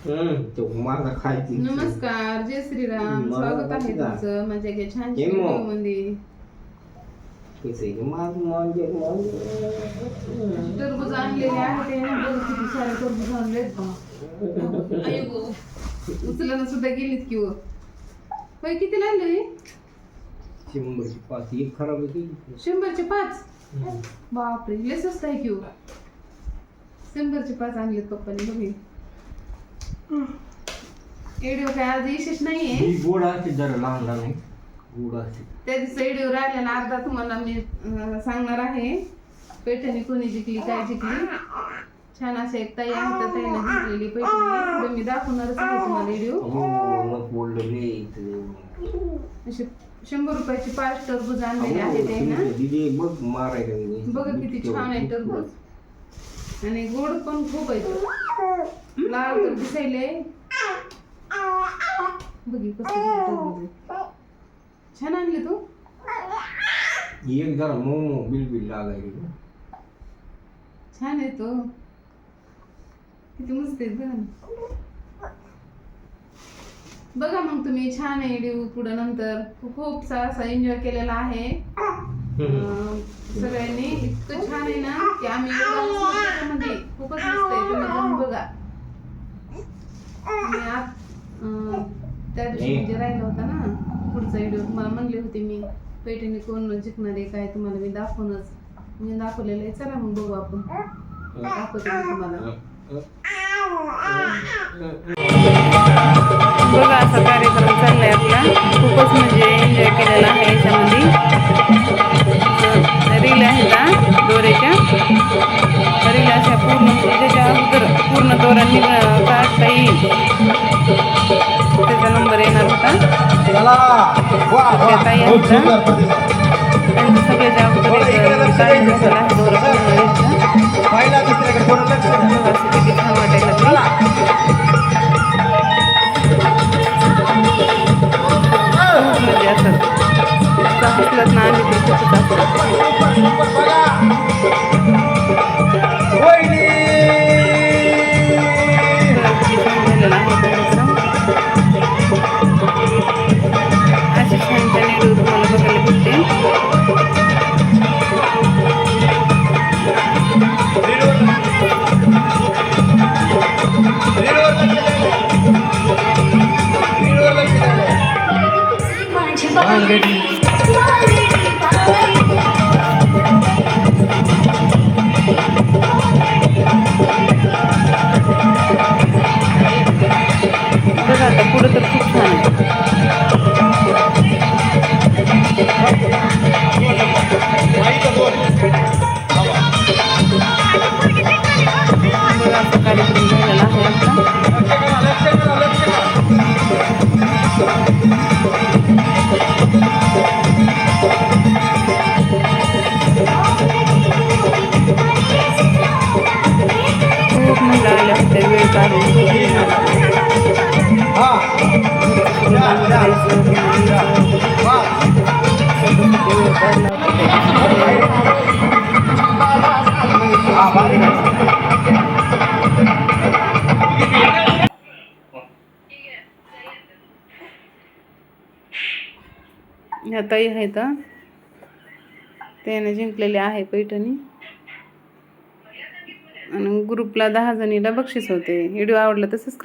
तो माझा खायची. नमस्कार, जय श्रीराम. स्वागत आहे तुमचं माझ्या एका छान व्हिडिओ मध्ये. टरबूज आणलेले आहे ते ना, बघ किती सारे टरबूज आणलेत. उचलणं सुद्धा गेलीत की होय. किती लागले? 100ची 5. एक खराब होती. 100चे 5. बापरे, लय स्वस्त आहे की 100चे 5 आणलेत पप्पाने. बघे व्हिडिओ काय आज विशेष नाहीये. गोड असते जरा लहान लहान गोड असते. त्या दिवशी व्हिडिओ राहिला ना, अर्धा तुम्हाला मी सांगणार आहे. पैठणी कोणी जिंकली, काय जिंकली. छान असे एक ताई आहे, तर ताईने जिंकलेली पैठणी पुढे मी दाखवणारच आहे तुम्हाला व्हिडिओ. असे 100 रुपयाची 5 टरबूज आणलेले आहे ते ना. बघा किती छान आहे टरबूज. आणि गोड पण खूप आहे. लाल तर दिसायले. बघी कसं छान आणले तू. एक जरा मोमो बिलबिल लागायला छान आहे तो. किती मस्त आहे बघा. बघा मग तुम्ही छान आहे व्हिडिओ. पुढे नंतर खूप असा एन्जॉय केलेला आहे सगळ्यांनी. इतकं छान आहे ना की आम्ही मध्ये खूपच मस्त आहे. तुम्ही जाऊन बघा. त्या दिवशी म्हणजे राहिला होता ना पुढचा व्हिडिओ, तुम्हाला म्हणले होते मी पैठणी कोण जिंकणार आहे काय, तुम्हाला मी दाखवलेलं आहे. चला मग बघू आपण. दाखवते मी तुम्हाला. बघा असा कार्यक्रम चाललाय आपला. खूपच म्हणजे एन्जॉय केलेला आहे. याच्यामध्ये रील आहेत ना दोऱ्याच्या. रील अशा त्याच्या अगोदर पूर्ण दोरा काढता येईल त्याचा नंबर येणार होता. त्या ताई आहेत त्यांचं सगळ्याच्या अगोदर काढून झाला आहे दोरा पूर्ण. असं किती छान वाटायला म्हणजे असं हसलत ना आम्ही ते खूपच झालेला आहे कार्यक्रम. असे छान छान व्हिडिओ तुम्हाला बघायला भेटते. बघा आता पुढं तर खूप छान आहे. बघा असा कार्यक्रम झालेला आहे आपला. खूप महिला आल्या होत्या वेळ काढून. ह्या ताई आहेत त्याने जिंकलेले आहे पैठणी. आणि ग्रुपला 10 जणीला बक्षीस होते. व्हिडिओ आवडला तर सबस्क्राईब.